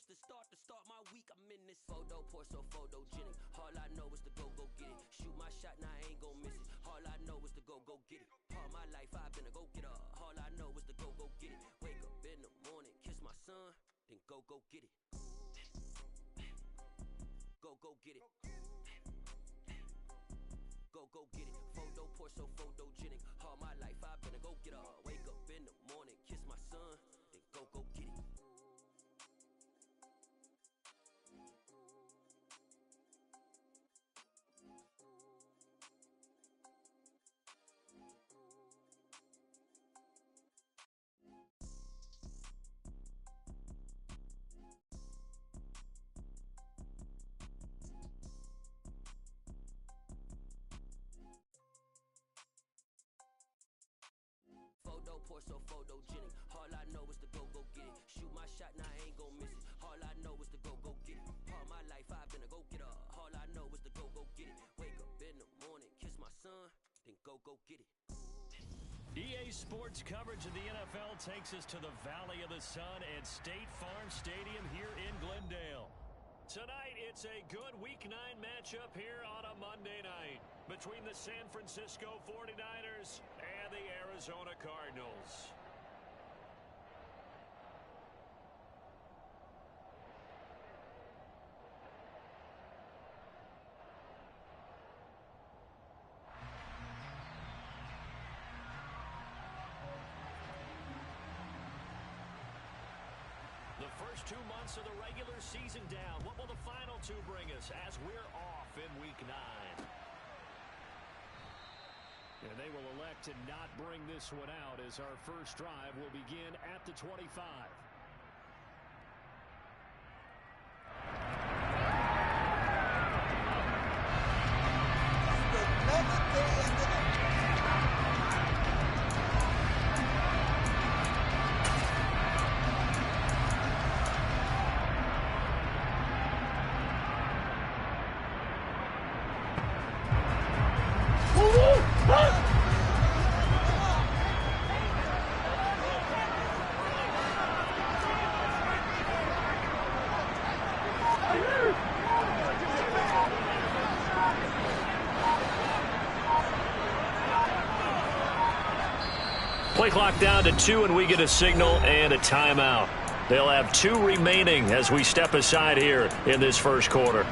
choice to start my week. I'm in this photo pour so photogenic. All I know is to go get it. Shoot my shot, now I ain't gon' miss it. All I know is to go get it. All my life I've been a go-getter. All I know is to go get it. Wake up in the morning, kiss my son, then go get it. Go get it. Go get it. Photo pour so photogenic. All my life I've been a go-getter. Wake up in the morning, kiss my son, then go get it. Photo pour so photogenic. All I know is to go get it. Shoot my shot, now I ain't gon' miss it. All I know is to go get it. All my life I've been a go-getter. All I know is to go get it. Wake up in the morning, kiss my son, then go get it. EA Sports coverage of the NFL takes us to the Valley of the Sun at State Farm Stadium here in Glendale. Tonight, it's a good Week 9 matchup here on a Monday night between the San Francisco 49ers and the Arizona Cardinals. The first 2 months of the regular season down. What will the final two bring us as we're off in Week 9? And they will elect to not bring this one out as our first drive will begin at the 25. Play clock down to 2, and we get a signal and a timeout. They'll have 2 remaining as we step aside here in this first quarter.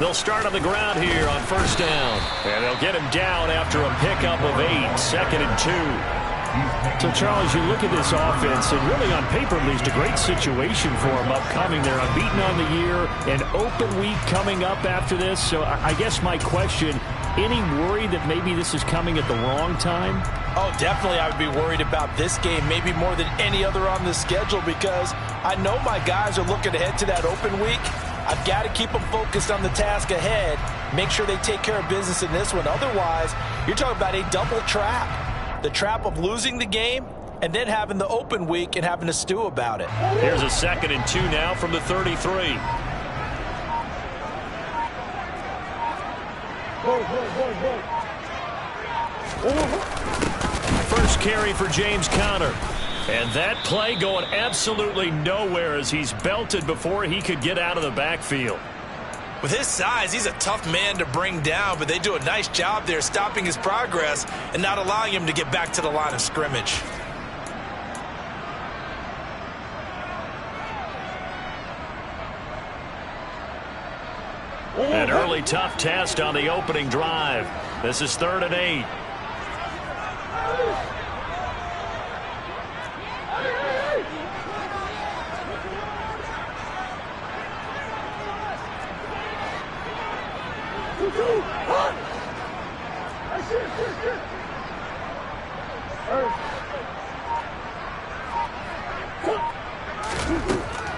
They'll start on the ground here on first down. And they'll get him down after a pickup of 8, 2nd and 2. So, Charles, you look at this offense, and really on paper, at least a great situation for them upcoming. They're unbeaten on the year, an open week coming up after this. So I guess my question, any worry that maybe this is coming at the wrong time? Oh, definitely I would be worried about this game, maybe more than any other on the schedule, because I know my guys are looking ahead to that open week. I've got to keep them focused on the task ahead, make sure they take care of business in this one. Otherwise, you're talking about a double trap. The trap of losing the game and then having the open week and having to stew about it. Here's a 2nd and 2 now from the 33. First carry for James Conner. And that play going absolutely nowhere as he's belted before he could get out of the backfield. With his size, he's a tough man to bring down, but they do a nice job there stopping his progress and not allowing him to get back to the line of scrimmage. An early tough test on the opening drive. This is 3rd and 8.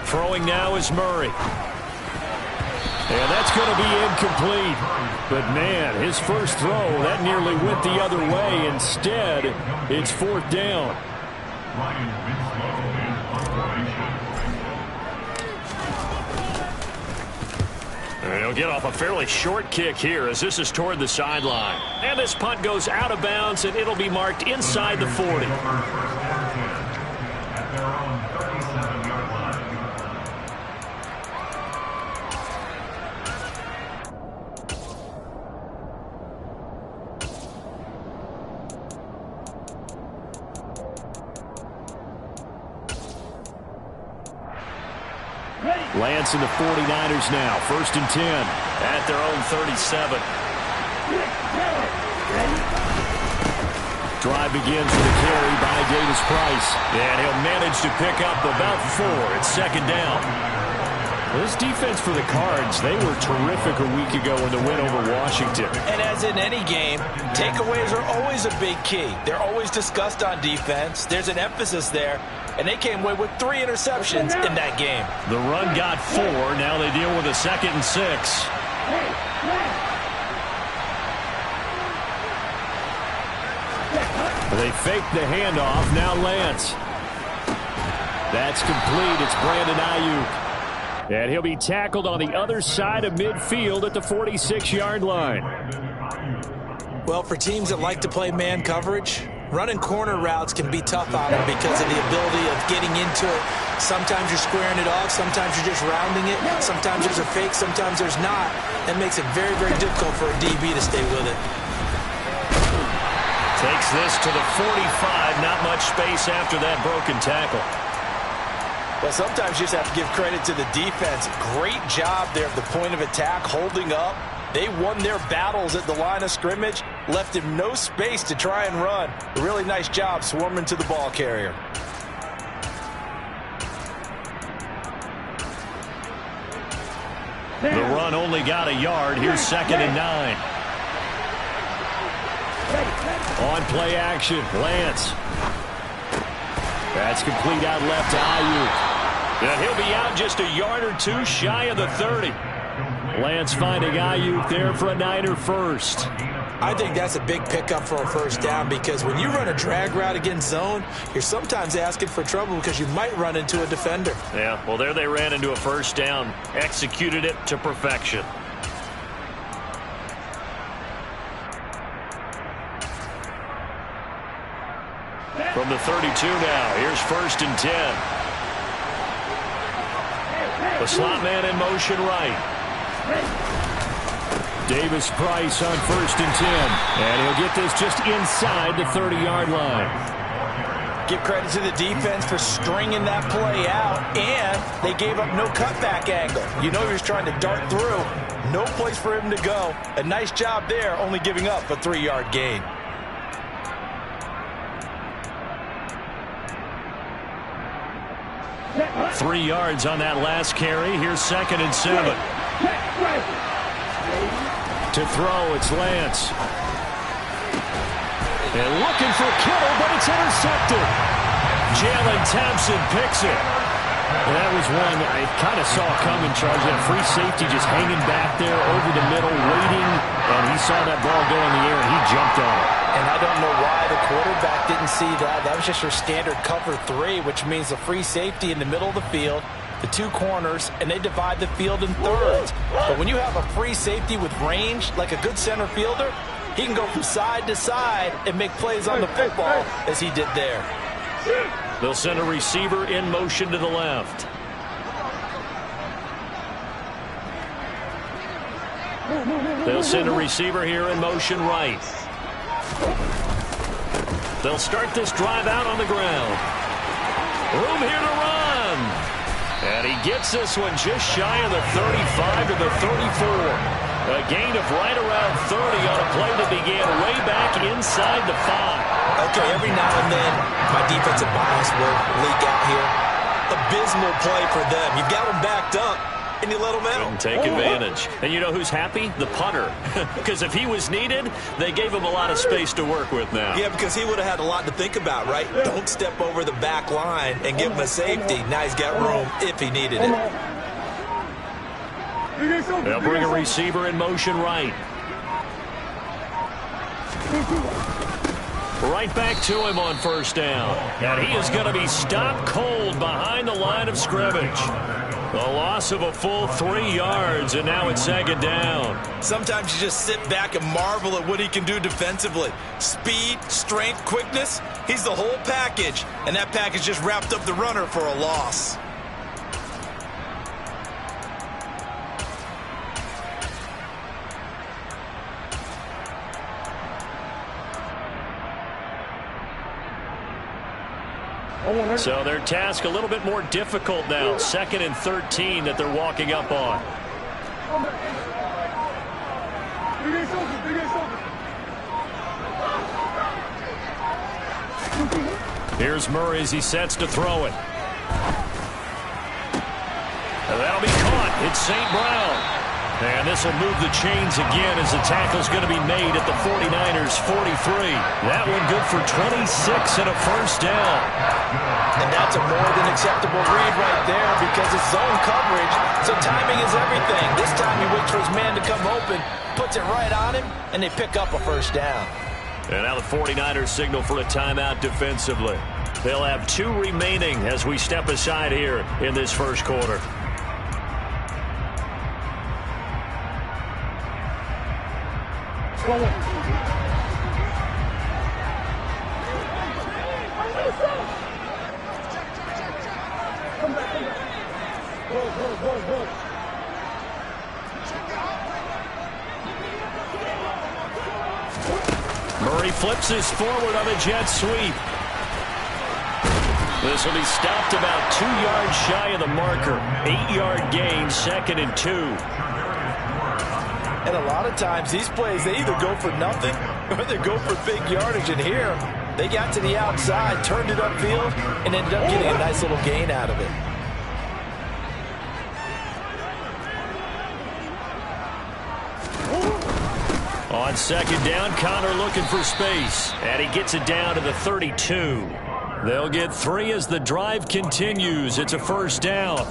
Throwing now is Murray. And that's going to be incomplete. But, man, his first throw, that nearly went the other way. Instead, it's 4th down. And he'll get off a fairly short kick here as this is toward the sideline. And this punt goes out of bounds, and it'll be marked inside the 40. Lance and the 49ers now. 1st and 10 at their own 37. Drive begins with a carry by Davis Price. And he'll manage to pick up about 4. It's 2nd down. Well, this defense for the Cards, they were terrific a week ago in the win over Washington. And as in any game, takeaways are always a big key. They're always discussed on defense. There's an emphasis there. And they came away with 3 interceptions in that game. The run got 4. Now they deal with a 2nd and 6. They fake the handoff. Now Lance. That's complete. It's Brandon Ayuk. And he'll be tackled on the other side of midfield at the 46-yard line. Well, for teams that like to play man coverage, running corner routes can be tough on them because of the ability of getting into it. Sometimes you're squaring it off. Sometimes you're just rounding it. Sometimes there's a fake. Sometimes there's not. That makes it very, very difficult for a DB to stay with it. Takes this to the 45. Not much space after that broken tackle. Well, sometimes you just have to give credit to the defense. Great job there at the point of attack, holding up. They won their battles at the line of scrimmage, left him no space to try and run. A really nice job swarming to the ball carrier. The run only got a yard. Here's 2nd and 9. On play action, Lance. That's complete out left to Ayuk. And he'll be out just a yard or 2 shy of the 30. Lance finding Ayuk there for a Niner first. I think that's a big pickup for a 1st down because when you run a drag route against zone, you're sometimes asking for trouble because you might run into a defender. Yeah, well, there they ran into a 1st down. Executed it to perfection. From the 32 now, here's 1st and 10. The slot man in motion right. Davis Price on 1st and 10. And he'll get this just inside the 30-yard line. Give credit to the defense for stringing that play out, and they gave up no cutback angle. You know he was trying to dart through. No place for him to go. A nice job there, only giving up a 3-yard gain. Three yards on that last carry. Here's 2nd and 7. To throw, it's Lance. And looking for Kittle, but it's intercepted. Jalen Thompson picks it. And that was one I kind of saw coming, Charles. That free safety just hanging back there over the middle, waiting. And he saw that ball go in the air, and he jumped on it. And I don't know why the quarterback didn't see that. That was just your standard cover 3, which means the free safety in the middle of the field, the 2 corners, and they divide the field in thirds. But when you have a free safety with range, like a good center fielder, he can go from side to side and make plays on the football as he did there. They'll send a receiver in motion to the left. They'll send a receiver here in motion right. They'll start this drive out on the ground. Room here to run. And he gets this one just shy of the 35 to the 34. A gain of right around 30 on a play that began way back inside the 5. Okay, every now and then my defensive bias will leak out here. Abysmal play for them. You've got them backed up. and you let them out. Couldn't take advantage. And you know who's happy? The punter. Because if he was needed, they gave him a lot of space to work with now. Yeah, because he would have had a lot to think about, right? Don't step over the back line and give him a safety. Now he's got room if he needed it. They'll bring a receiver in motion right. Right back to him on first down. And he is going to be stopped cold behind the line of scrimmage. A loss of a full 3 yards, and now it's second down. Sometimes you just sit back and marvel at what he can do defensively. Speed, strength, quickness, he's the whole package. And that package just wrapped up the runner for a loss. So their task a little bit more difficult now. 2nd and 13 that they're walking up on. Here's Murray as he sets to throw it. And that'll be caught. It's St. Brown. And this will move the chains again as the tackle's going to be made at the 49ers 43. That one good for 26 and a first down. And that's a more than acceptable read right there because it's zone coverage, so timing is everything. This time he waits for his man to come open, puts it right on him, and they pick up a first down. And now the 49ers signal for a timeout defensively. They'll have 2 remaining as we step aside here in this first quarter. Murray flips this forward on a jet sweep. This will be stopped about 2 yards shy of the marker. 8-yard gain, 2nd and 2. And a lot of times these plays, they either go for nothing or they go for big yardage. And here, they got to the outside, turned it upfield, and ended up getting a nice little gain out of it. On second down, Connor looking for space. And he gets it down to the 32. They'll get 3 as the drive continues. It's a first down.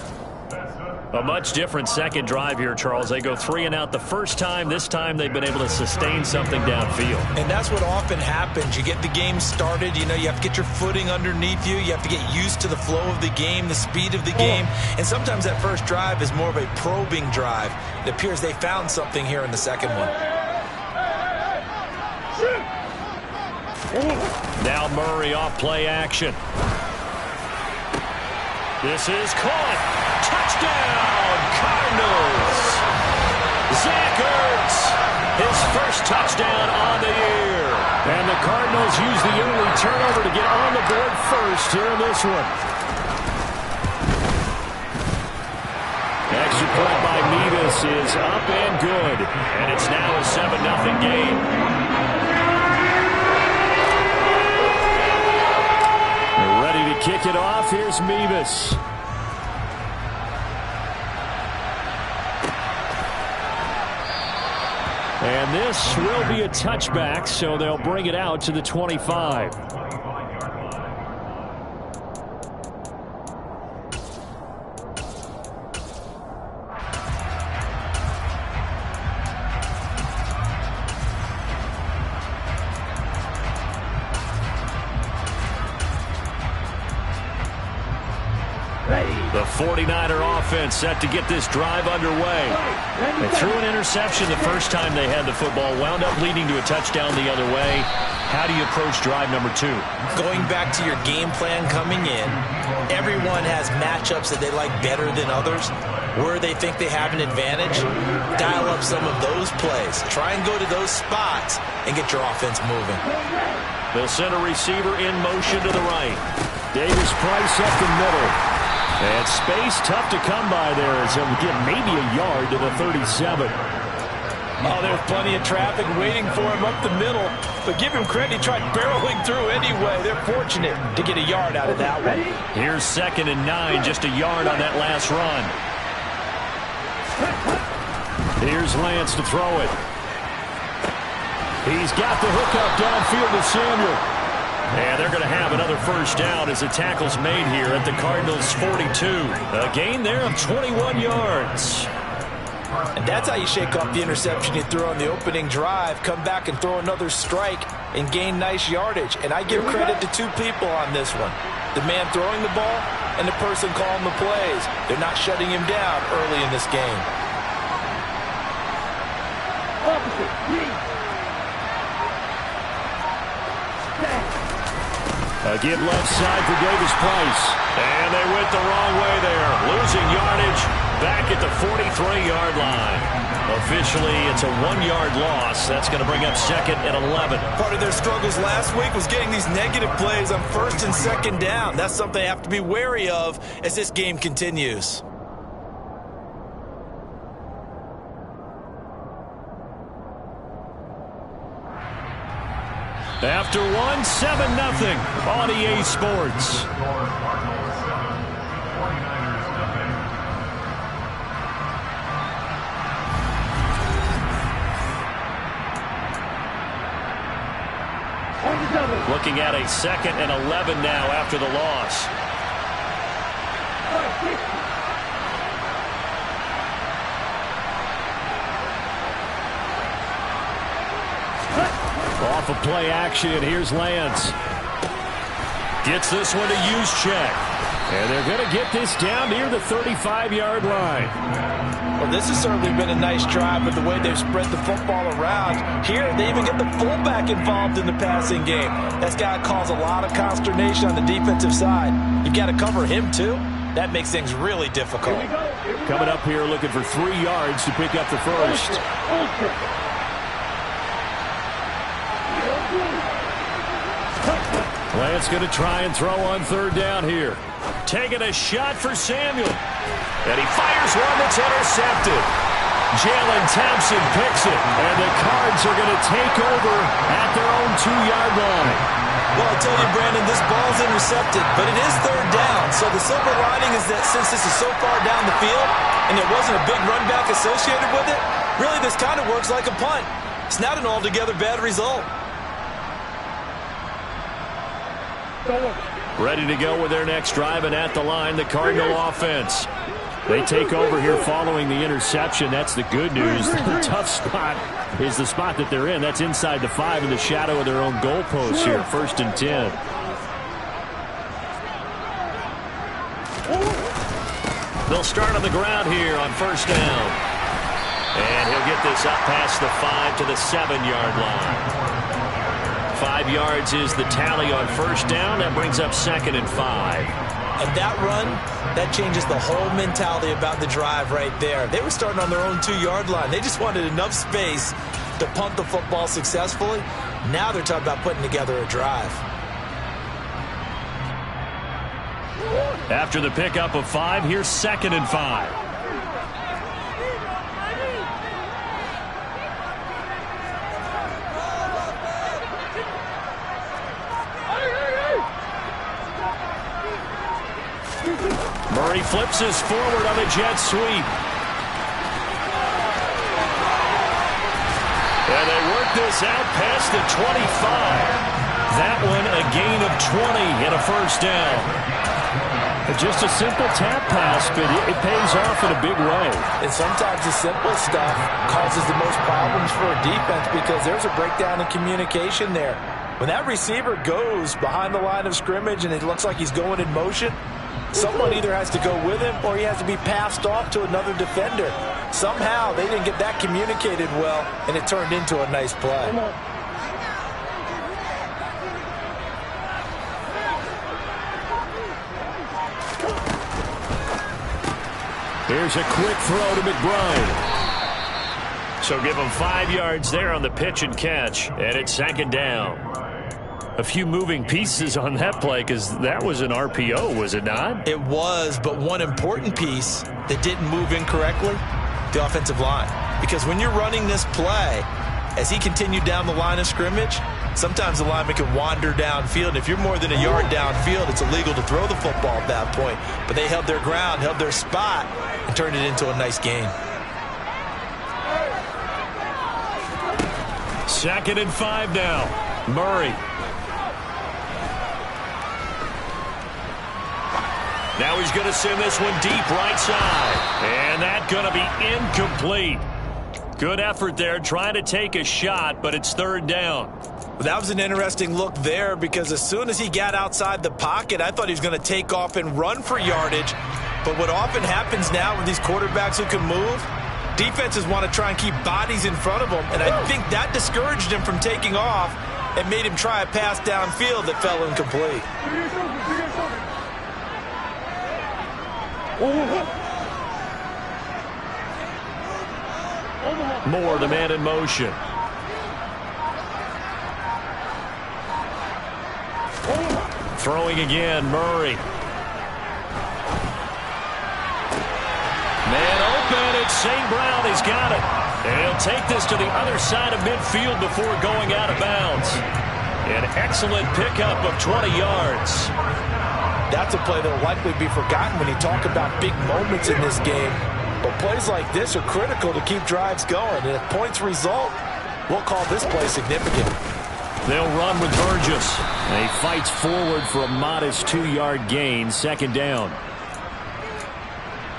A much different second drive here, Charles. They go 3 and out the first time. This time they've been able to sustain something downfield. And that's what often happens. You get the game started. You know, you have to get your footing underneath you. You have to get used to the flow of the game, the speed of the game. And sometimes that first drive is more of a probing drive. It appears they found something here in the second one. Now Murray off play action. This is caught. Touchdown, Cardinals. Zach Ertz, his first touchdown on the year. And the Cardinals use the early turnover to get on the board first here in this one. Extra point by Mevis is up and good. And it's now a 7-0 game. Ready to kick it off. Here's Mevis. And this will be a touchback, so they'll bring it out to the 25. The 49er offense set to get this drive underway. They threw an interception the first time they had the football, wound up leading to a touchdown the other way. How do you approach drive number 2? Going back to your game plan coming in, everyone has matchups that they like better than others. Where they think they have an advantage, dial up some of those plays. Try and go to those spots and get your offense moving. They'll send a receiver in motion to the right. Davis Price up the middle. And space tough to come by there as he'll get maybe a yard to the 37. Oh, there's plenty of traffic waiting for him up the middle. But give him credit, he tried barreling through anyway. They're fortunate to get a yard out of that one. Here's 2nd and 9, just a yard on that last run. Here's Lance to throw it. He's got the hookup downfield to Samuel. And they're going to have another first down as the tackle's made here at the Cardinals' 42. A gain there of 21 yards. And that's how you shake off the interception you threw on the opening drive, come back and throw another strike and gain nice yardage. And I give credit to two people on this one. The man throwing the ball and the person calling the plays. They're not shutting him down early in this game. A give left side for Davis Price. And they went the wrong way there. Losing yardage back at the 43-yard line. Officially, it's a 1-yard loss. That's going to bring up second and 11. Part of their struggles last week was getting these negative plays on first and second down. That's something they have to be wary of as this game continues. After 7-0 on EA Sports. Looking at a second and 11 now after the loss. Off of play action, here's Lance. Gets this one to Juszczyk. And they're going to get this down near the 35-yard line. Well, this has certainly been a nice drive with the way they've spread the football around. Here, they even get the fullback involved in the passing game. That's got to cause a lot of consternation on the defensive side. You've got to cover him, too. That makes things really difficult. Coming up here looking for 3 yards to pick up the first. Lance going to try and throw on third down here. Taking a shot for Samuel. And he fires one that's intercepted. Jalen Thompson picks it. And the Cards are going to take over at their own 2-yard line. Well, I tell you, Brandon, this ball's intercepted, but it is third down. So the silver lining is that since this is so far down the field and there wasn't a big run back associated with it, really this kind of works like a punt. It's not an altogether bad result. Ready to go with their next drive, and at the line, the Cardinal offense. They take over here following the interception. That's the good news. The tough spot is the spot that they're in. That's inside the 5 in the shadow of their own goalpost here. 1st and 10. They'll start on the ground here on first down. And he'll get this up past the 5 to the 7-yard line. 5 yards is the tally on first down. That brings up 2nd and 5. And that run, that changes the whole mentality about the drive right there. They were starting on their own 2-yard line. They just wanted enough space to punt the football successfully. Now they're talking about putting together a drive. After the pickup of 5, here's 2nd and 5. Murray flips us forward on the jet sweep. And they work this out past the 25. That one a gain of 20 and a first down. Just a simple tap pass, but it pays off in a big way. And sometimes the simple stuff causes the most problems for a defense because there's a breakdown in communication there. When that receiver goes behind the line of scrimmage and it looks like he's going in motion, someone either has to go with him or he has to be passed off to another defender. Somehow they didn't get that communicated well, and it turned into a nice play. Here's a quick throw to McBride. So give him 5 yards there on the pitch and catch, and it's 2nd down. A few moving pieces on that play because that was an RPO, was it not? It was, but one important piece that didn't move incorrectly, the offensive line. Because when you're running this play, as he continued down the line of scrimmage, sometimes the lineman can wander downfield. And if you're more than a yard downfield, it's illegal to throw the football at that point. But they held their ground, held their spot, and turned it into a nice gain. 2nd and 5 now. Murray. Now he's going to send this one deep right side. And that's going to be incomplete. Good effort there, trying to take a shot, but it's 3rd down. Well, that was an interesting look there because as soon as he got outside the pocket, I thought he was going to take off and run for yardage. But what often happens now with these quarterbacks who can move, defenses want to try and keep bodies in front of them, and I think that discouraged him from taking off and made him try a pass downfield that fell incomplete. Moore, the man in motion. Throwing again, Murray. Man open, it's St. Brown. He's got it. And he'll take this to the other side of midfield before going out of bounds. An excellent pickup of 20 yards. That's a play that will likely be forgotten when you talk about big moments in this game. But plays like this are critical to keep drives going. And if points result, we'll call this play significant. They'll run with Burgess. And he fights forward for a modest 2-yard gain, 2nd down.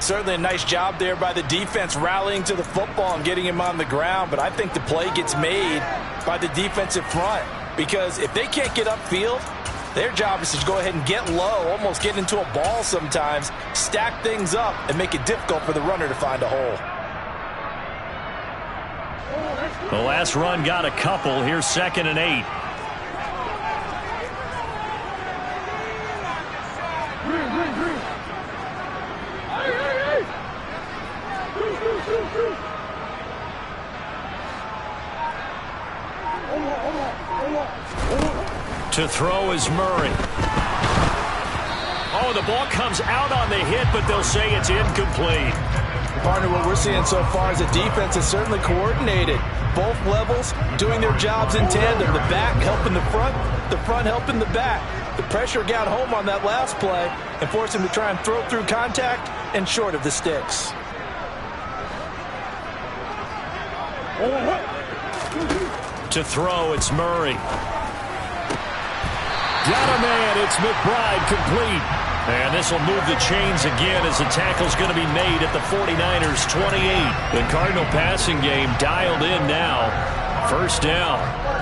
Certainly a nice job there by the defense rallying to the football and getting him on the ground. But I think the play gets made by the defensive front. Because if they can't get upfield, their job is to go ahead and get low, almost get into a ball sometimes, stack things up, and make it difficult for the runner to find a hole. The last run got a couple. Here's 2nd and 8. To throw is Murray. Oh, the ball comes out on the hit, but they'll say it's incomplete. Partner, what we're seeing so far is the defense is certainly coordinated. Both levels doing their jobs in tandem. The back helping the front helping the back. The pressure got home on that last play and forced him to try and throw through contact and short of the sticks. To throw, it's Murray. Got a man, it's McBride, complete. And this will move the chains again as the tackle's going to be made at the 49ers' 28. The Cardinal passing game dialed in now. 1st down.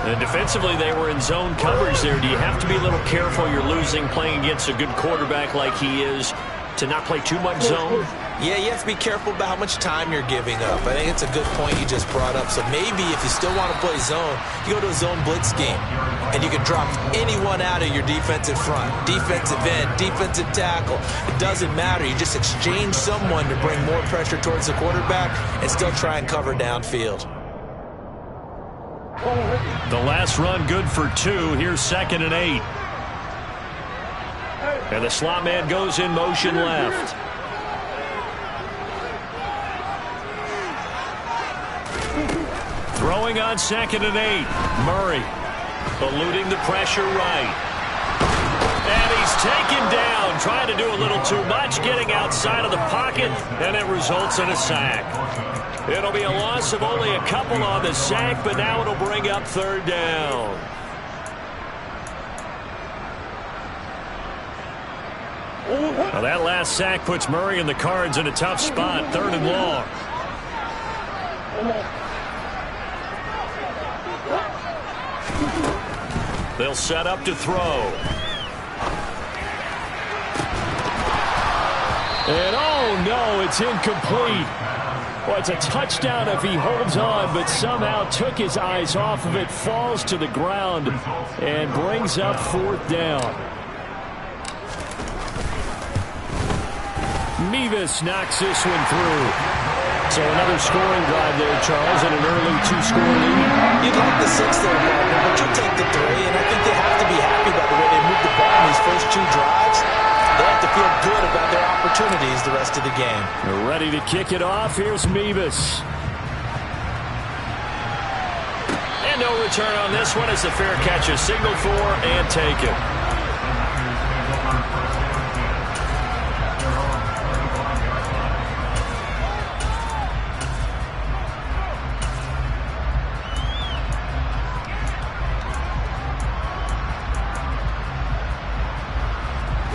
And defensively, they were in zone coverage there. Do you have to be a little careful you're losing playing against a good quarterback like he is to not play too much zone? Yeah, you have to be careful about how much time you're giving up. I think it's a good point you just brought up. So maybe if you still want to play zone, you go to a zone blitz scheme. And you can drop anyone out of your defensive front. Defensive end, defensive tackle. It doesn't matter. You just exchange someone to bring more pressure towards the quarterback and still try and cover downfield. The last run good for 2. Here's 2nd and 8. And the slot man goes in motion left. Throwing on 2nd and 8. Murray eluding the pressure right. And he's taken down, trying to do a little too much, getting outside of the pocket, and it results in a sack. It'll be a loss of only a couple on the sack, but now it'll bring up 3rd down. Well, that last sack puts Murray and the Cards in a tough spot, 3rd and long. They'll set up to throw. And oh no, it's incomplete. Well, it's a touchdown if he holds on, but somehow took his eyes off of it, falls to the ground, and brings up 4th down. Mevis knocks this one through. So another scoring drive there, Charles, and an early 2-score lead. You'd like the 6 there, partner, but you'll take the 3, and I think they have to be happy about the way they moved the ball in these first 2 drives. They have to feel good about their opportunities the rest of the game. They're ready to kick it off. Here's Mevis. And no return on this one as the fair catch is signaled for and taken.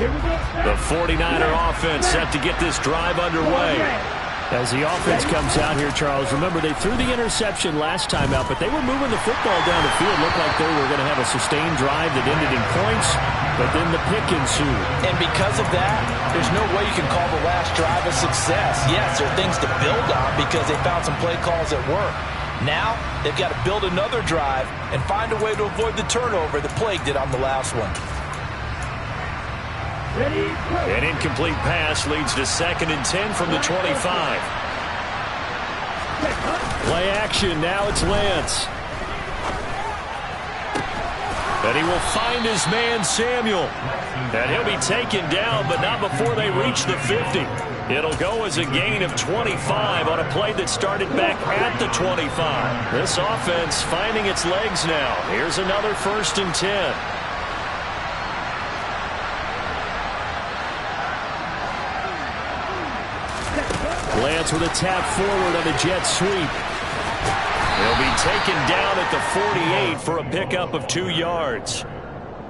The 49er offense set to get this drive underway. As the offense comes out here, Charles, remember they threw the interception last time out, but they were moving the football down the field. Looked like they were going to have a sustained drive that ended in points, but then the pick ensued. And because of that, there's no way you can call the last drive a success. Yes, there are things to build on because they found some play calls that work. Now, they've got to build another drive and find a way to avoid the turnover that plagued it on the last one. An incomplete pass leads to 2nd and 10 from the 25. Play action. Now it's Lance. And he will find his man, Samuel. And he'll be taken down, but not before they reach the 50. It'll go as a gain of 25 on a play that started back at the 25. This offense finding its legs now. Here's another 1st and 10. Lance with a tap forward on a jet sweep. He'll be taken down at the 48 for a pickup of 2 yards.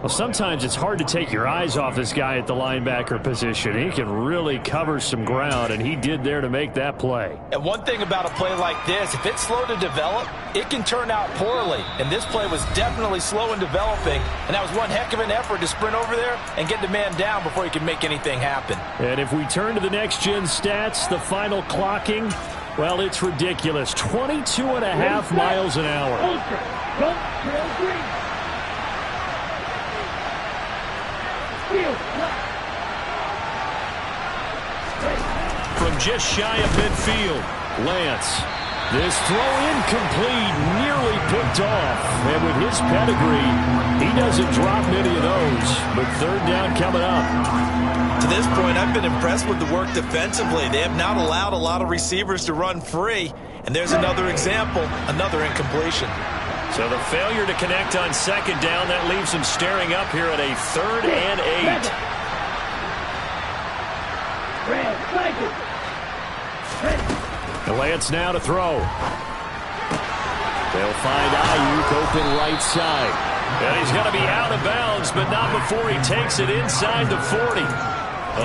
Well, sometimes it's hard to take your eyes off this guy at the linebacker position. He can really cover some ground, and he did there to make that play. And one thing about a play like this, if it's slow to develop, it can turn out poorly. And this play was definitely slow in developing, and that was one heck of an effort to sprint over there and get the man down before he could make anything happen. And if we turn to the next-gen stats, the final clocking, well, it's ridiculous. 22.5 miles an hour. From just shy of midfield, Lance. This throw incomplete, nearly picked off. And with his pedigree, he doesn't drop many of those. But 3rd down coming up. To this point, I've been impressed with the work defensively. They have not allowed a lot of receivers to run free. And there's another example, another incompletion. So the failure to connect on 2nd down, that leaves him staring up here at a 3rd and 8. Lance now to throw. They'll find Ayuk open right side. And he's going to be out of bounds, but not before he takes it inside the 40.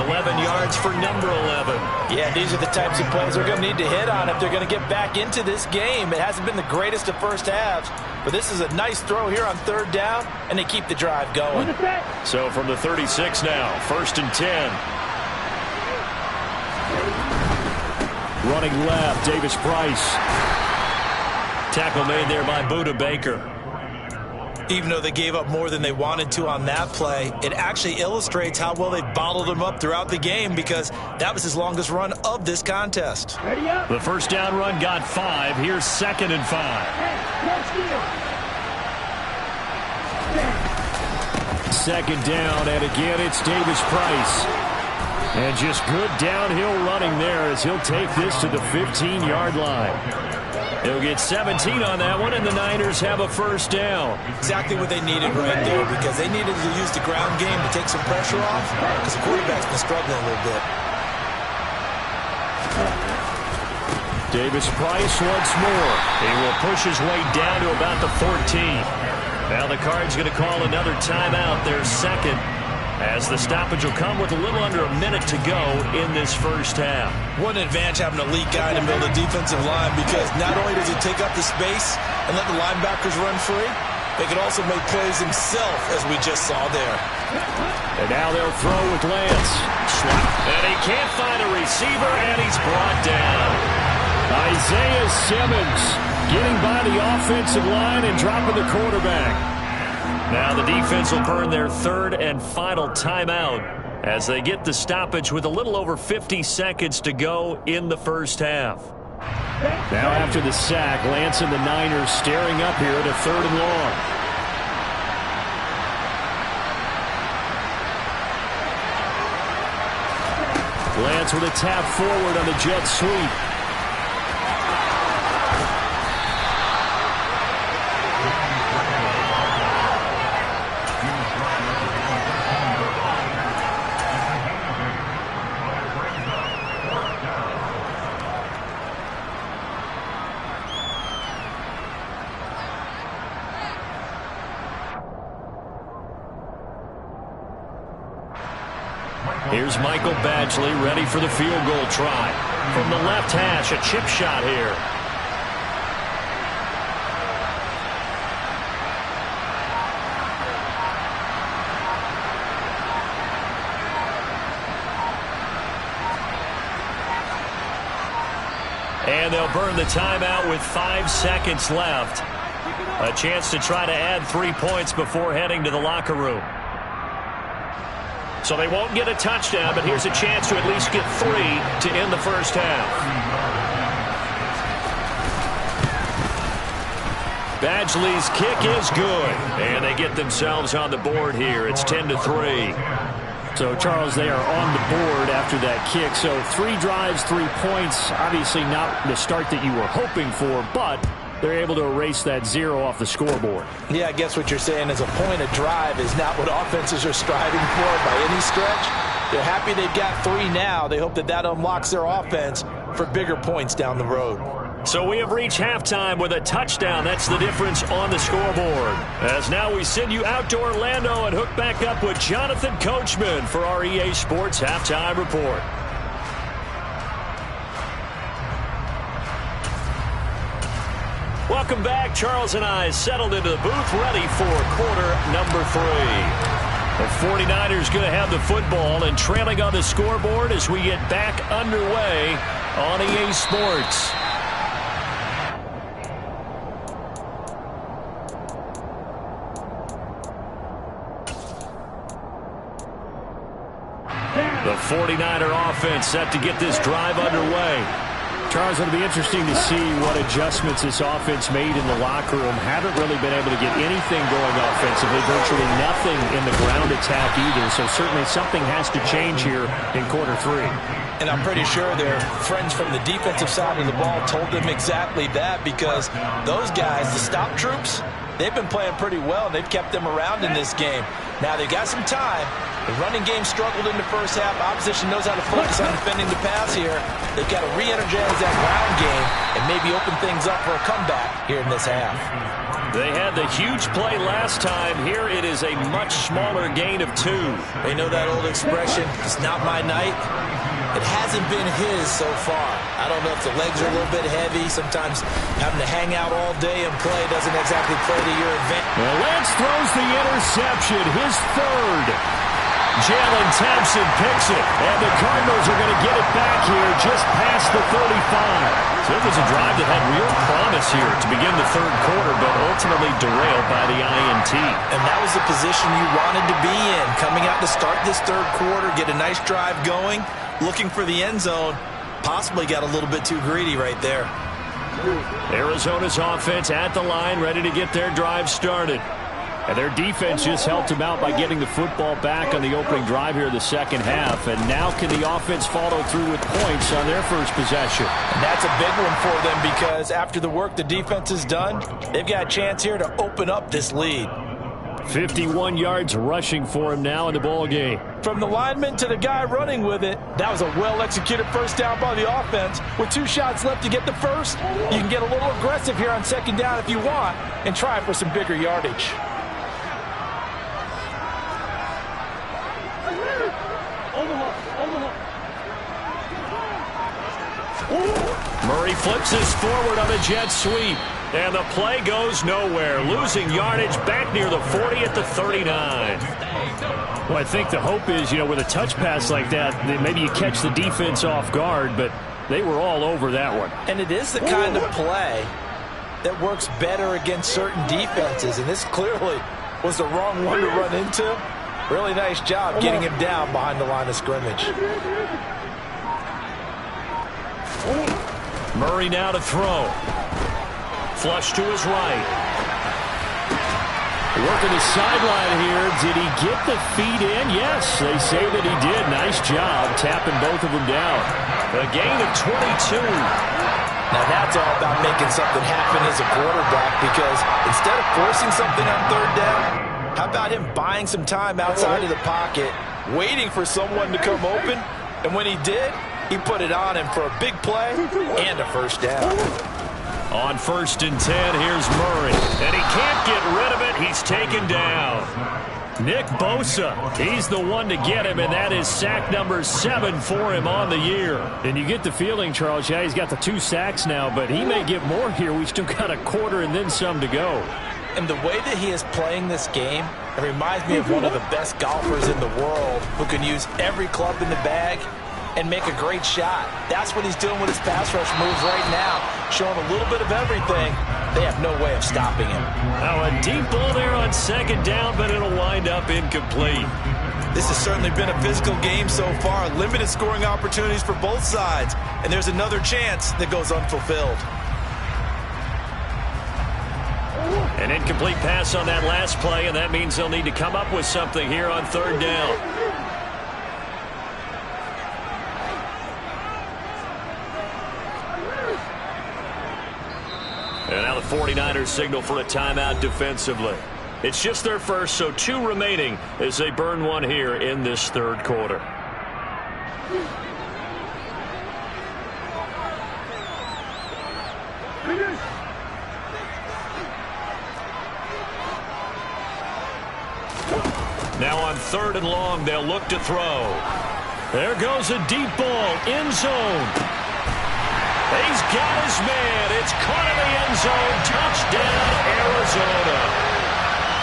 11 yards for number 11. Yeah, these are the types of plays they're going to need to hit on if they're going to get back into this game. It hasn't been the greatest of first halves, but this is a nice throw here on 3rd down, and they keep the drive going. So from the 36 now, 1st and 10. Running left, Davis Price. Tackle made there by Buda Baker. Even though they gave up more than they wanted to on that play, it actually illustrates how well they bottled him up throughout the game because that was his longest run of this contest. The 1st down run got 5. Here's 2nd and 5. 2nd down, and again it's Davis Price. And just good downhill running there as he'll take this to the 15-yard line. He'll get 17 on that one, and the Niners have a 1st down. Exactly what they needed right there because they needed to use the ground game to take some pressure off because the quarterback's been struggling a little bit. Davis Price once more. He will push his way down to about the 14. Now the Cards going to call another timeout, their 2nd. As the stoppage will come with a little under a minute to go in this 1st half. What an advantage having an elite guy in the middle of the defensive line because not only does he take up the space and let the linebackers run free, they can also make plays himself as we just saw there. And now they'll throw with Lance. And he can't find a receiver, and he's brought down. Isaiah Simmons getting by the offensive line and dropping the quarterback. Now the defense will burn their 3rd and final timeout as they get the stoppage with a little over 50 seconds to go in the 1st half. Now after the sack, Lance and the Niners staring up here at a 3rd and long. Lance with a tap forward on the jet sweep. Here's Michael Badgley ready for the field goal try. From the left hash, a chip shot here. And they'll burn the timeout with 5 seconds left. A chance to try to add 3 points before heading to the locker room. So they won't get a touchdown, but here's a chance to at least get 3 to end the first half. Badgley's kick is good, and they get themselves on the board here. It's 10-3. So, Charles, they are on the board after that kick. So 3 drives, 3 points. Obviously not the start that you were hoping for, but they're able to erase that 0 off the scoreboard. Yeah, I guess what you're saying is a point a drive is not what offenses are striving for by any stretch. They're happy they've got 3 now. They hope that that unlocks their offense for bigger points down the road. So we have reached halftime with a touchdown. That's the difference on the scoreboard. As now we send you out to Orlando and hook back up with Jonathan Coachman for our EA Sports Halftime Report. Welcome back. Charles and I settled into the booth ready for quarter number 3. The 49ers going to have the football and trailing on the scoreboard as we get back underway on EA Sports. The 49er offense set to get this drive underway. Charles, it'll be interesting to see what adjustments this offense made in the locker room. Haven't really been able to get anything going offensively, virtually nothing in the ground attack either. So certainly something has to change here in quarter 3. And I'm pretty sure their friends from the defensive side of the ball told them exactly that, because those guys, the stop troops, they've been playing pretty well. They've kept them around in this game. Now they've got some time. The running game struggled in the first half. Opposition knows how to focus on defending the pass here. They've got to re-energize that ground game and maybe open things up for a comeback here in this half. They had the huge play last time. Here it is a much smaller gain of 2. They know that old expression, it's not my night. It hasn't been his so far. I don't know if the legs are a little bit heavy. Sometimes having to hang out all day and play doesn't exactly play to your advantage. Well, Lance throws the interception, his 3rd. Jalen Thompson picks it, and the Cardinals are going to get it back here just past the 35. So it was a drive that had real promise here to begin the 3rd quarter, but ultimately derailed by the INT. And that was the position you wanted to be in, coming out to start this 3rd quarter, get a nice drive going, looking for the end zone. Possibly got a little bit too greedy right there. Arizona's offense at the line, ready to get their drive started. And their defense just helped them out by getting the football back on the opening drive here in the second half. And now can the offense follow through with points on their first possession? And that's a big one for them, because after the work the defense has done, they've got a chance here to open up this lead. 51 yards rushing for him now in the ball game. From the lineman to the guy running with it, that was a well-executed first down by the offense. With 2 shots left to get the first, you can get a little aggressive here on second down if you want and try for some bigger yardage. Murray flips this forward on a jet sweep. And the play goes nowhere. Losing yardage back near the 40 at the 39. Well, I think the hope is, with a touch pass like that, maybe you catch the defense off guard, but they were all over that one. And it is the kind of play that works better against certain defenses, and this clearly was the wrong one to run into. Really nice job getting him down behind the line of scrimmage. Murray now to throw. Flush to his right. Working the sideline here. Did he get the feet in? Yes, they say that he did. Nice job tapping both of them down. A gain of 22. Now that's all about making something happen as a quarterback, because instead of forcing something on 3rd down, how about him buying some time outside of the pocket, waiting for someone to come open, and when he did, he put it on him for a big play and a first down. On 1st and 10, here's Murray. And he can't get rid of it. He's taken down. Nick Bosa, he's the one to get him, and that is sack number 7 for him on the year. And you get the feeling, Charles, yeah, he's got the 2 sacks now, but he may get more here. We still got a quarter and then some to go. And the way that he is playing this game, it reminds me of one of the best golfers in the world who can use every club in the bag and make a great shot. That's what he's doing with his pass rush moves right now, showing a little bit of everything. They have no way of stopping him. Now a deep ball there on 2nd down, but it'll wind up incomplete. This has certainly been a physical game so far. Limited scoring opportunities for both sides. And there's another chance that goes unfulfilled. An incomplete pass on that last play, and that means they'll need to come up with something here on 3rd down. And now the 49ers signal for a timeout defensively. It's just their first, so 2 remaining as they burn one here in this 3rd quarter. Now on 3rd and long, they'll look to throw. There goes a deep ball, end zone. He's got his man. It's caught in the end zone. Touchdown, Arizona.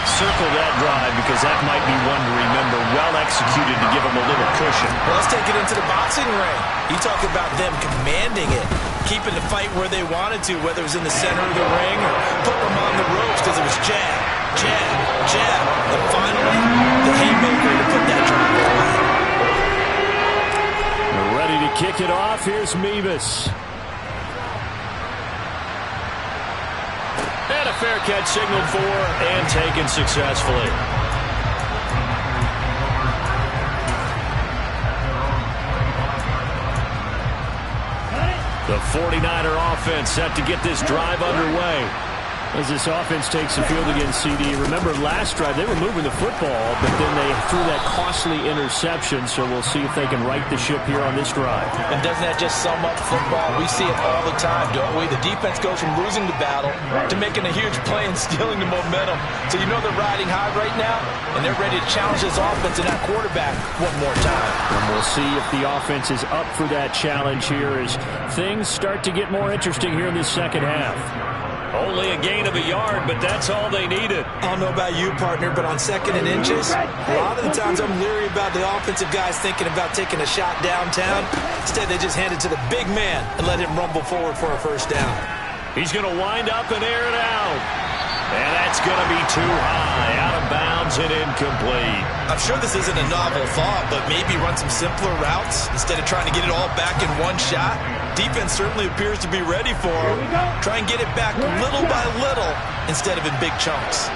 Circle that drive because that might be one to remember. Well executed to give him a little cushion. Well, let's take it into the boxing ring. You talk about them commanding it, keeping the fight where they wanted to, whether it was in the center of the ring or putting them on the ropes because it was jab, jab, jab. And finally, the haymaker to put that drive away. Ready to kick it off. Here's Mevis. And a fair catch signaled for and taken successfully. The 49er offense set to get this drive underway. As this offense takes the field against CD. Remember last drive they were moving the football, but then they threw that costly interception, so we'll see if they can right the ship here on this drive. And doesn't that just sum up football? We see it all the time, don't we? The defense goes from losing the battle to making a huge play and stealing the momentum. So you know they're riding high right now, and they're ready to challenge this offense and that quarterback one more time. And we'll see if the offense is up for that challenge here as things start to get more interesting here in this 2nd half. Only a gain of a yard, but that's all they needed. I don't know about you, partner, but on 2nd and inches, a lot of the times I'm leery about the offensive guys thinking about taking a shot downtown. Instead, they just hand it to the big man and let him rumble forward for a 1st down. He's going to wind up and air it out. And that's going to be too high, out of bounds and incomplete. I'm sure this isn't a novel thought, but maybe run some simpler routes instead of trying to get it all back in one shot. Defense certainly appears to be ready for him. Try and get it back little by little instead of in big chunks.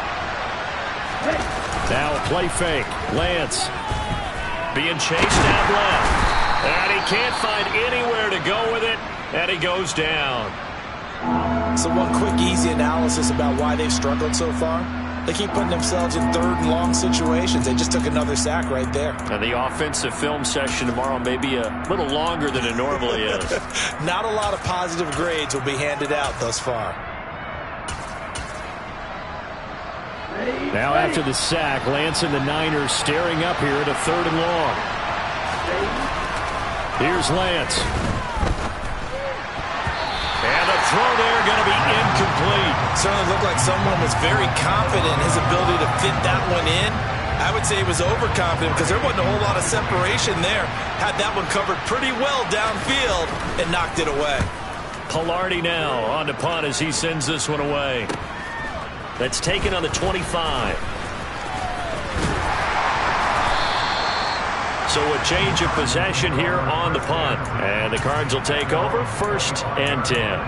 Now a play fake. Lance being chased out left. And he can't find anywhere to go with it, and he goes down. So one quick, easy analysis about why they've struggled so far. They keep putting themselves in 3rd and long situations. They just took another sack right there. And the offensive film session tomorrow may be a little longer than it normally is. Not a lot of positive grades will be handed out thus far. Now after the sack, Lance and the Niners staring up here at a 3rd and long. Here's Lance. And the throw there going to be incomplete. Certainly looked like someone was very confident in his ability to fit that one in. I would say he was overconfident because there wasn't a whole lot of separation there. Had that one covered pretty well downfield and knocked it away. Pilardi now on to punt as he sends this one away. That's taken on the 25. So a change of possession here on the punt. And the Cards will take over 1st and 10.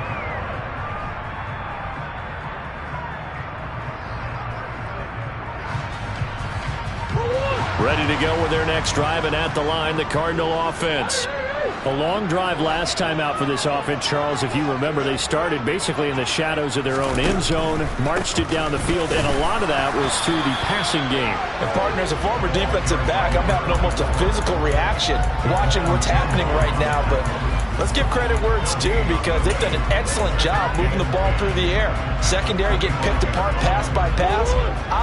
Ready to go with their next drive, and at the line, the Cardinal offense. A long drive last time out for this offense, Charles. If you remember, they started basically in the shadows of their own end zone, marched it down the field, and a lot of that was through the passing game. And partner, as a former defensive back, I'm having almost a physical reaction watching what's happening right now. But let's give credit where it's due because they've done an excellent job moving the ball through the air. Secondary getting picked apart pass by pass.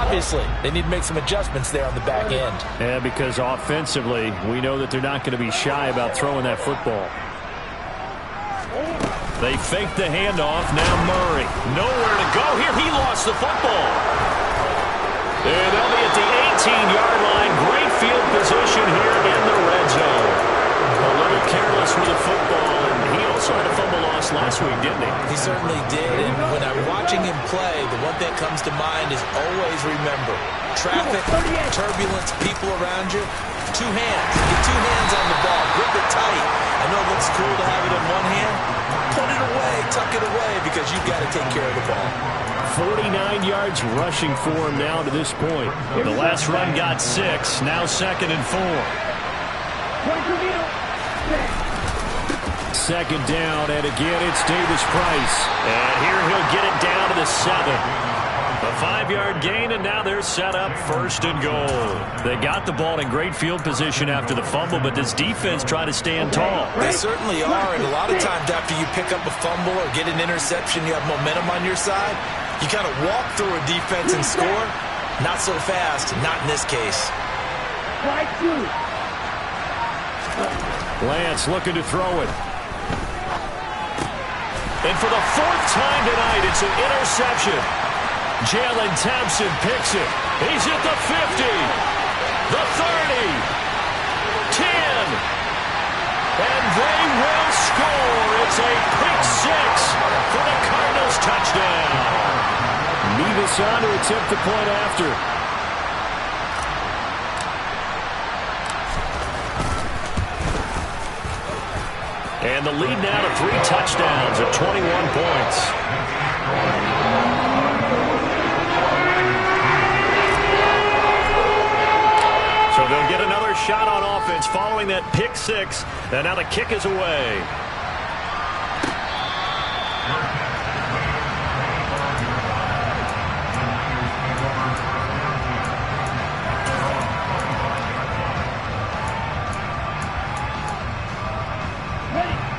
obviously, they need to make some adjustments there on the back end. Yeah, because offensively, we know that they're not going to be shy about throwing that football. They fake the handoff. Now Murray. Nowhere to go here. He lost the football. And they'll be at the 18-yard line. Great field position here in the red zone. A little careless with the football, and he also had a fumble loss last week, didn't he? He certainly did, and when I'm watching him play, the one thing that comes to mind is always remember, traffic, turbulence, people around you, two hands. Get two hands on the ball. Grip it tight. I know it looks cool to have it in one hand. Put it away, tuck it away, because you've got to take care of the ball. 49 yards rushing for him now to this point. The last run got 6, now 2nd and 4. Second down, and again it's Davis Price. And here he'll get it down to the 7. A 5-yard gain, and now they're set up 1st and goal. They got the ball in great field position after the fumble, but this defense tried to stand tall. They certainly are, and a lot of times after you pick up a fumble or get an interception, you have momentum on your side. You kind of walk through a defense and score. Not so fast, not in this case. Lance looking to throw it. And for the 4th time tonight, it's an interception. Jalen Thompson picks it. He's at the 50, the 30, 10, and they will score. It's a pick 6 for the Cardinals touchdown. Nevis on to attempt the point after. And the lead now to 3 touchdowns at 21 points. So they'll get another shot on offense following that pick 6. And now the kick is away.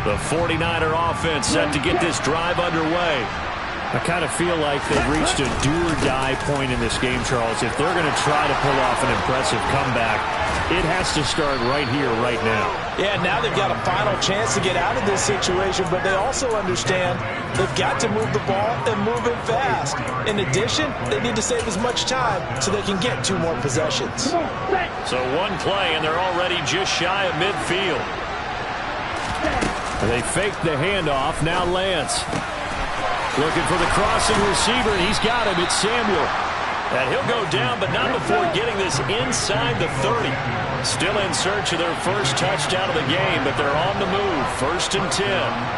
The 49er offense set to get this drive underway. I kind of feel like they've reached a do-or-die point in this game, Charles. If they're going to try to pull off an impressive comeback, it has to start right here, right now. Yeah, now they've got a final chance to get out of this situation, but they also understand they've got to move the ball and move it fast. In addition, they need to save as much time so they can get 2 more possessions. So one play, and they're already just shy of midfield. They fake the handoff. Now Lance looking for the crossing receiver, and he's got him. It's Samuel. And he'll go down, but not before getting this inside the 30. Still in search of their first touchdown of the game, but they're on the move. 1st and 10.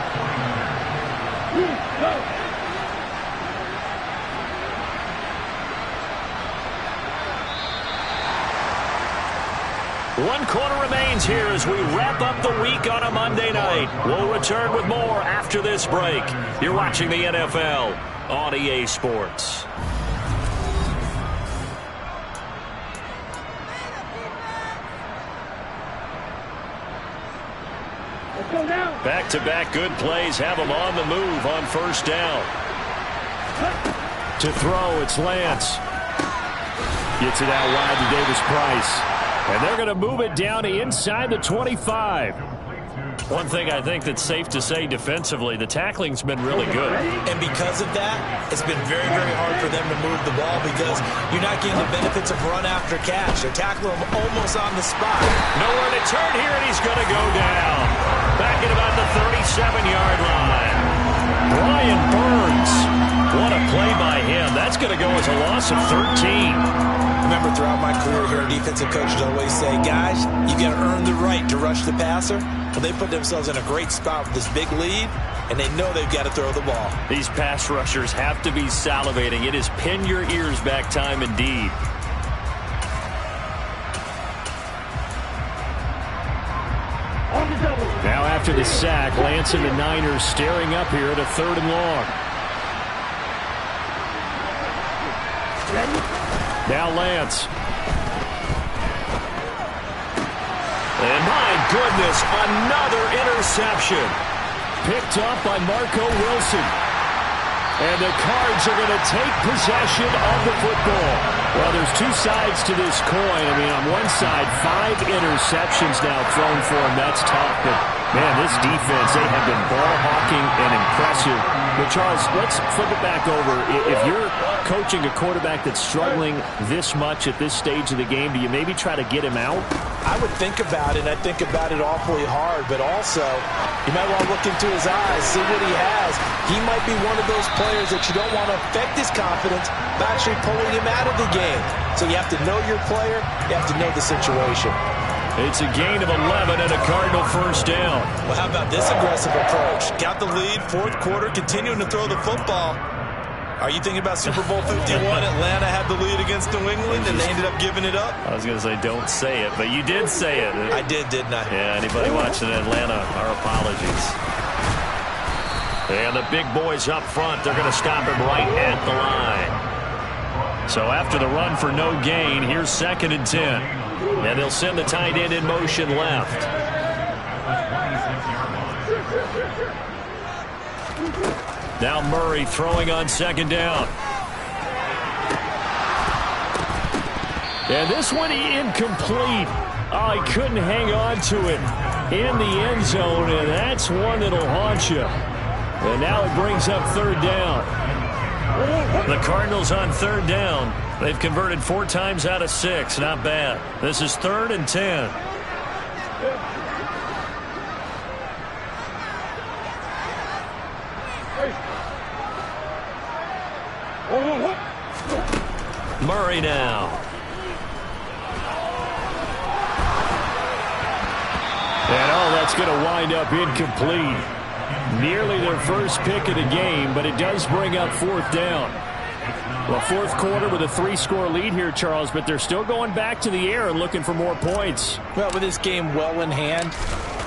One quarter remains here as we wrap up the week on a Monday night. We'll return with more after this break. You're watching the NFL on EA Sports. Back-to-back good plays have them on the move on 1st down. To throw, it's Lance. Gets it out wide to Davis Price. And they're going to move it down to inside the 25. One thing I think that's safe to say defensively, the tackling's been really good. And because of that, it's been very, very hard for them to move the ball because you're not getting the benefits of run after catch. They're tackling him almost on the spot. Nowhere to turn here, and he's going to go down. Back at about the 37-yard line. Brian Burns. What a play by him. That's going to go as a loss of 13. Remember, throughout my career here, defensive coaches always say, guys, you got to earn the right to rush the passer. Well, they put themselves in a great spot with this big lead, and they know they've got to throw the ball. These pass rushers have to be salivating. It is pin your ears back time indeed. Now after the sack, Lance and the Niners staring up here at a 3rd and long. Now Lance. And my goodness, another interception. Picked up by Marco Wilson. And the Cards are going to take possession of the football. Well, there's two sides to this coin. I mean, on one side, 5 interceptions now thrown for him. That's tough. But, man, this defense, they have been ball hawking and impressive. But, Charles, let's flip it back over. If you're coaching a quarterback that's struggling this much at this stage of the game, do you maybe try to get him out? I would think about it, and I think about it awfully hard. But also, you might want to look into his eyes, see what he has. He might be one of those players that you don't want to affect his confidence by actually pulling him out of the game. So you have to know your player. You have to know the situation. It's a gain of 11 and a Cardinal first down. Well, how about this aggressive approach? Got the lead, fourth quarter, continuing to throw the football. Are you thinking about Super Bowl 51? Atlanta had the lead against New England, and they ended up giving it up? I was going to say, don't say it, but you did say it. I did, didn't I? Yeah, anybody watching Atlanta, our apologies. And the big boys up front, they're going to stop him right at the line. So after the run for no gain, here's 2nd and 10. And they'll send the tight end in motion left. Now Murray throwing on 2nd down. And this one incomplete. Oh, he couldn't hang on to it in the end zone, and that's one that'll haunt you. And now it brings up 3rd down. The Cardinals on 3rd down. They've converted 4 times out of 6. Not bad. This is 3rd and 10. Murray now. And that's going to wind up incomplete. Nearly their first pick of the game, but it does bring up 4th down. Well, fourth quarter with a 3-score lead here, Charles, but they're still going back to the air and looking for more points. Well, with this game well in hand,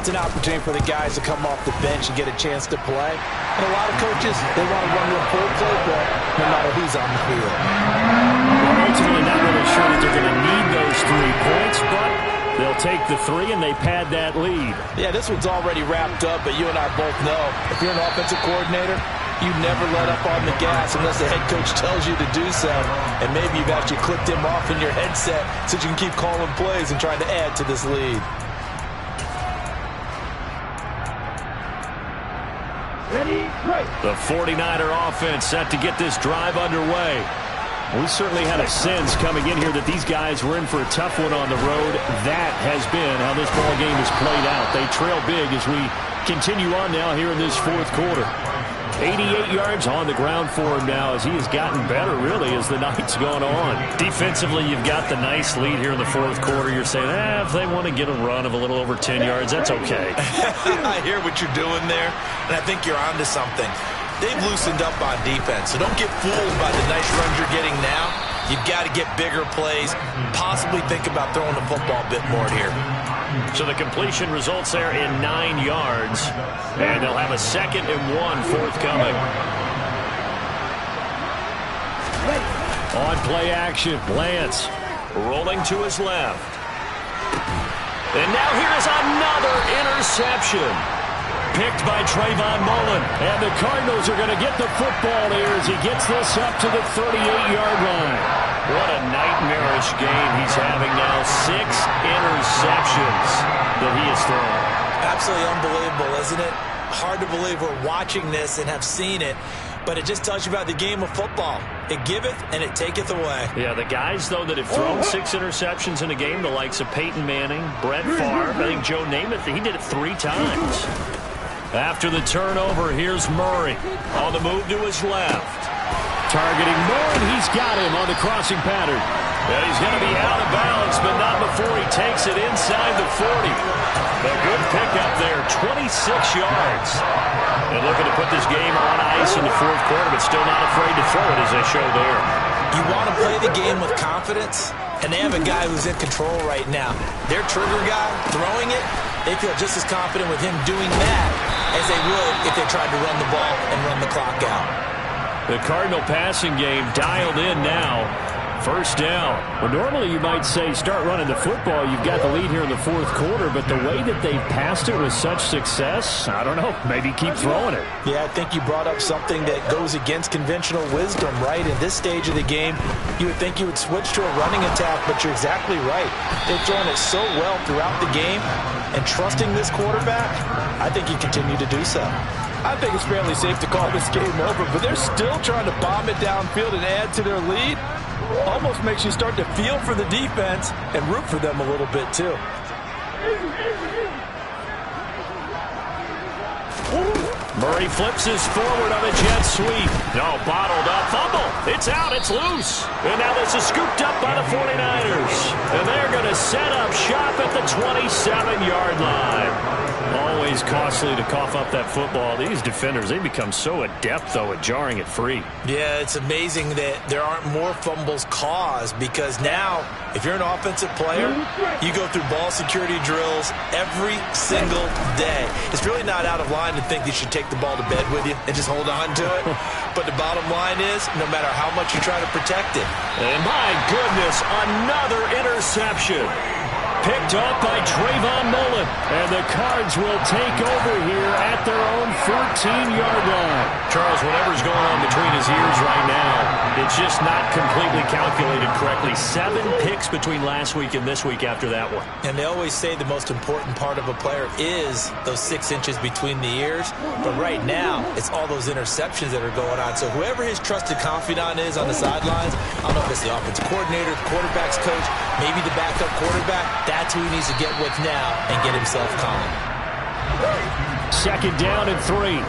it's an opportunity for the guys to come off the bench and get a chance to play. And a lot of coaches, they want to run their full playbook no matter who's on the field. Well, ultimately, not really sure that they're going to need those 3 points, but they'll take the 3 and they pad that lead. Yeah, this one's already wrapped up, but you and I both know if you're an offensive coordinator, you never let up on the gas unless the head coach tells you to do so. And maybe you've actually clicked him off in your headset so you can keep calling plays and trying to add to this lead. The 49er offense set to get this drive underway. We certainly had a sense coming in here that these guys were in for a tough one on the road. That has been how this ball game has played out. They trail big as we continue on now here in this fourth quarter. 88 yards on the ground for him now as he has gotten better, really, as the night's gone on. Defensively, you've got the nice lead here in the fourth quarter. You're saying, if they want to get a run of a little over 10 yards, that's okay. I hear what you're doing there, and I think you're onto something. They've loosened up on defense, so don't get fooled by the nice runs you're getting now. You've got to get bigger plays, possibly think about throwing the football a bit more here. So the completion results there in 9 yards, and they'll have a 2nd and 1 forthcoming. On play action, Lance rolling to his left. And now here is another interception. Picked by Trayvon Mullen. And the Cardinals are going to get the football here as he gets this up to the 38-yard line. What a nightmarish game he's having now. 6 interceptions that he has thrown. Absolutely unbelievable, isn't it? Hard to believe we're watching this and have seen it, but it just tells you about the game of football. It giveth and it taketh away. Yeah, the guys, though, that have thrown 6 interceptions in a game, the likes of Peyton Manning, Brett Favre, I think Joe Namath, he did it 3 times. After the turnover, here's Murray on the move to his left. Targeting Moore, and he's got him on the crossing pattern. And he's going to be out of bounds, but not before he takes it inside the 40. A good pickup there, 26 yards. And looking to put this game on ice in the fourth quarter, but still not afraid to throw it as they show there. You want to play the game with confidence, and they have a guy who's in control right now. Their trigger guy, throwing it, they feel just as confident with him doing that as they would if they tried to run the ball and run the clock out. The Cardinal passing game dialed in now. First down. Well, normally you might say start running the football. You've got the lead here in the fourth quarter, but the way that they've passed it with such success, I don't know, maybe keep throwing it. Yeah, I think you brought up something that goes against conventional wisdom, right? In this stage of the game, you would think you would switch to a running attack, but you're exactly right. They've thrown it so well throughout the game, and trusting this quarterback, I think you continue to do so. I think it's fairly safe to call this game over, but they're still trying to bomb it downfield and add to their lead. Almost makes you start to feel for the defense and root for them a little bit, too. Murray flips his forward on a jet sweep. No, bottled up. Fumble. It's out. It's loose. And now this is scooped up by the 49ers. And they're going to set up shop at the 27-yard line. Always costly to cough up that football. These defenders, they become so adept, though, at jarring it free. Yeah, it's amazing that there aren't more fumbles caused, because now, if you're an offensive player, you go through ball security drills every single day. It's really not out of line to think you should take the ball to bed with you and just hold on to it. But the bottom line is, no matter how much you try to protect it. And my goodness, another interception. Picked up by Trayvon Mullen. And the Cards will take over here at their own 14-yard line. Charles, whatever's going on between his ears right now, it's just not completely calculated correctly. 7 picks between last week and this week after that one. And they always say the most important part of a player is those 6 inches between the ears. But right now, it's all those interceptions that are going on. So whoever his trusted confidant is on the sidelines, I don't know if it's the offensive coordinator, the quarterback's coach, maybe the backup quarterback, that's who he needs to get with now and get himself calm. Second down and 3.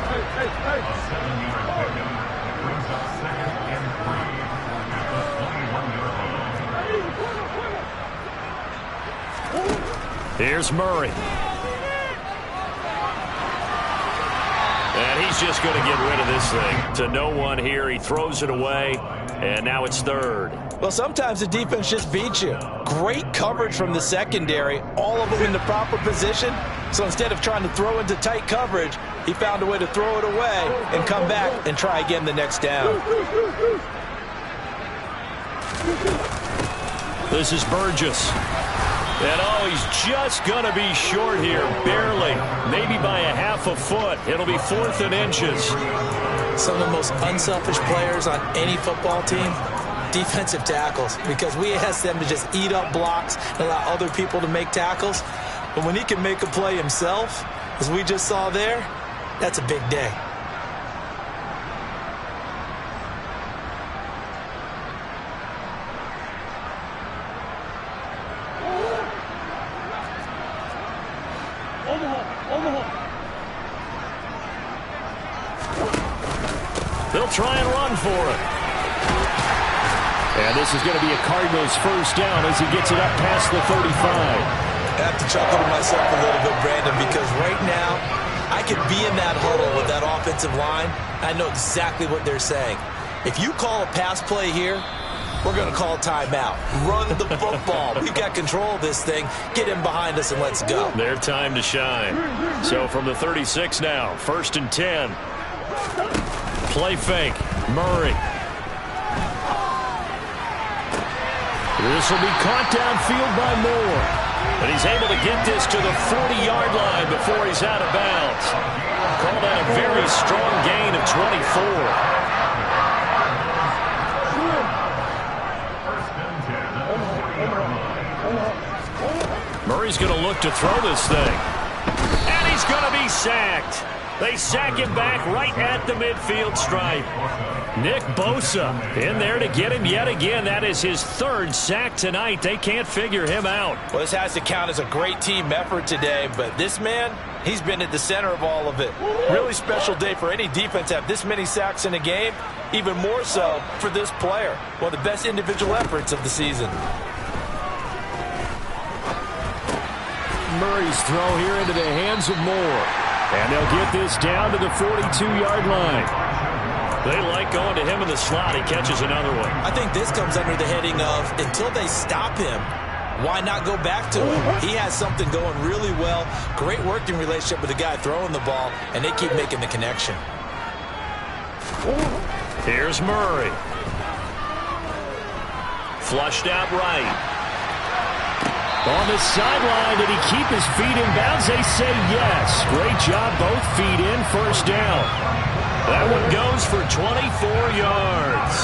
Here's Murray. And he's just going to get rid of this thing. To no one here. He throws it away. And now it's third. Well, sometimes the defense just beats you. Great coverage from the secondary. All of them in the proper position. So instead of trying to throw into tight coverage, he found a way to throw it away and come back and try again the next down. This is Burgess. And oh, he's just going to be short here, barely. Maybe by a half a foot. It'll be 4th and inches. Some of the most unselfish players on any football team, defensive tackles, because we ask them to just eat up blocks and allow other people to make tackles. But when he can make a play himself, as we just saw there, that's a big day. They'll try and run for it. And this is going to be a Cardinals first down as he gets it up past the 35. I have to chuckle to myself a little bit, Brandon, because right now I could be in that huddle with that offensive line. I know exactly what they're saying. If you call a pass play here, we're going to call timeout. Run the football. We've got control of this thing. Get him behind us and let's go. Their time to shine. So from the 36 now, 1st and 10. Play fake. Murray. This will be caught downfield by Moore. And he's able to get this to the 40-yard line before he's out of bounds. Call that a very strong gain of 24. Murray's going to look to throw this thing. And he's going to be sacked. They sack him back right at the midfield stripe. Nick Bosa in there to get him yet again. That is his 3rd sack tonight. They can't figure him out. Well, this has to count as a great team effort today, but this man, he's been at the center of all of it. Really special day for any defense to have this many sacks in a game, even more so for this player. One of the best individual efforts of the season. Murray's throw here into the hands of Moore. And they'll get this down to the 42-yard line. They like going to him in the slot. He catches another one. I think this comes under the heading of, until they stop him, why not go back to him? He has something going really well. Great working relationship with the guy throwing the ball, and they keep making the connection. Here's Murray. Flushed out right. On the sideline, did he keep his feet in bounds? They say yes. Great job, both feet in, first down. That one goes for 24 yards.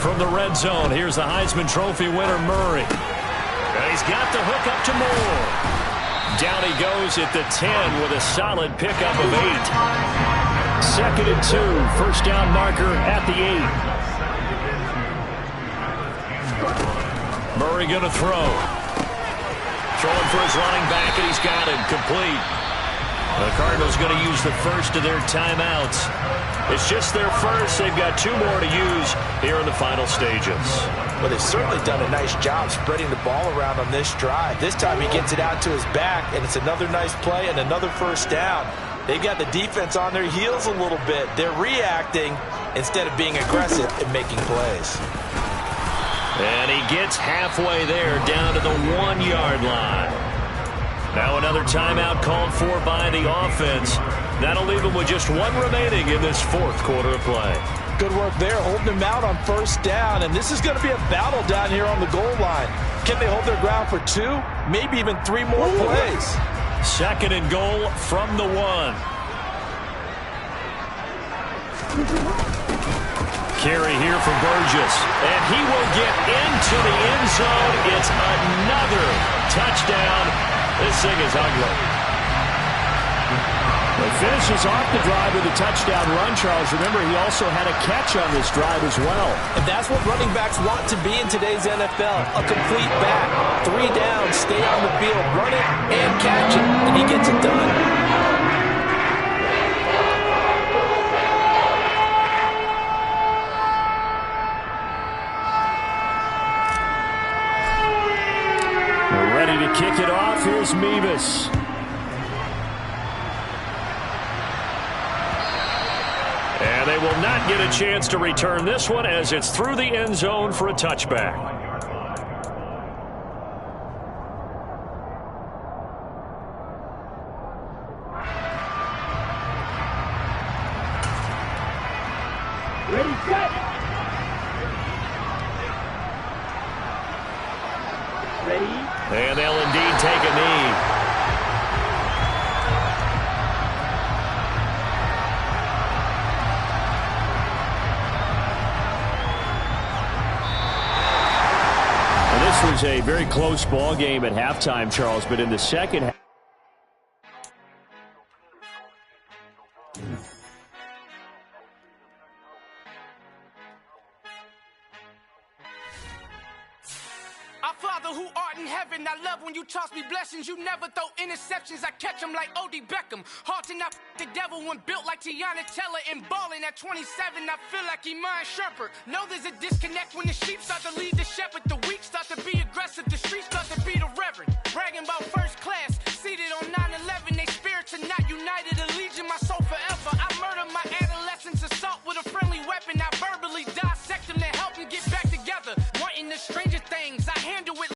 From the red zone, here's the Heisman Trophy winner, Murray. And he's got the hook up to Moore. Down he goes at the 10 with a solid pickup of 8. 2nd and 2, first down marker at the 8. Murray going to throw. Throwing for his running back, and he's got him complete. The Cardinals going to use the first of their timeouts. It's just their first. They've got 2 more to use here in the final stages. Well, they've certainly done a nice job spreading the ball around on this drive. This time he gets it out to his back, and it's another nice play and another first down. They've got the defense on their heels a little bit. They're reacting instead of being aggressive and making plays. And he gets halfway there, down to the 1-yard line. Now another timeout called for by the offense. That'll leave them with just 1 remaining in this 4th quarter of play. Good work there, holding them out on first down. And this is going to be a battle down here on the goal line. Can they hold their ground for 2, maybe even 3 more plays? 2nd and goal from the 1. Carry here for Burgess, and he will get into the end zone. It's another touchdown. This thing is ugly. He finishes off the drive with a touchdown run, Charles. Remember, he also had a catch on this drive as well. And that's what running backs want to be in today's NFL, a complete back. 3 down, stay on the field, run it and catch it, and he gets it done. Ready to kick it off. Here's Mevis. And they will not get a chance to return this one as it's through the end zone for a touchback. Ready, set. Ready. And they'll indeed take a knee. And this was a very close ball game at halftime, Charles, but in the second half. Father who art in heaven, I love when you toss me blessings. You never throw interceptions, I catch them like O.D. Beckham. Hard to not the devil when built like Tiana Teller. And balling at 27, I feel like Iman Shumpert. Know there's a disconnect when the sheep start to lead the shepherd.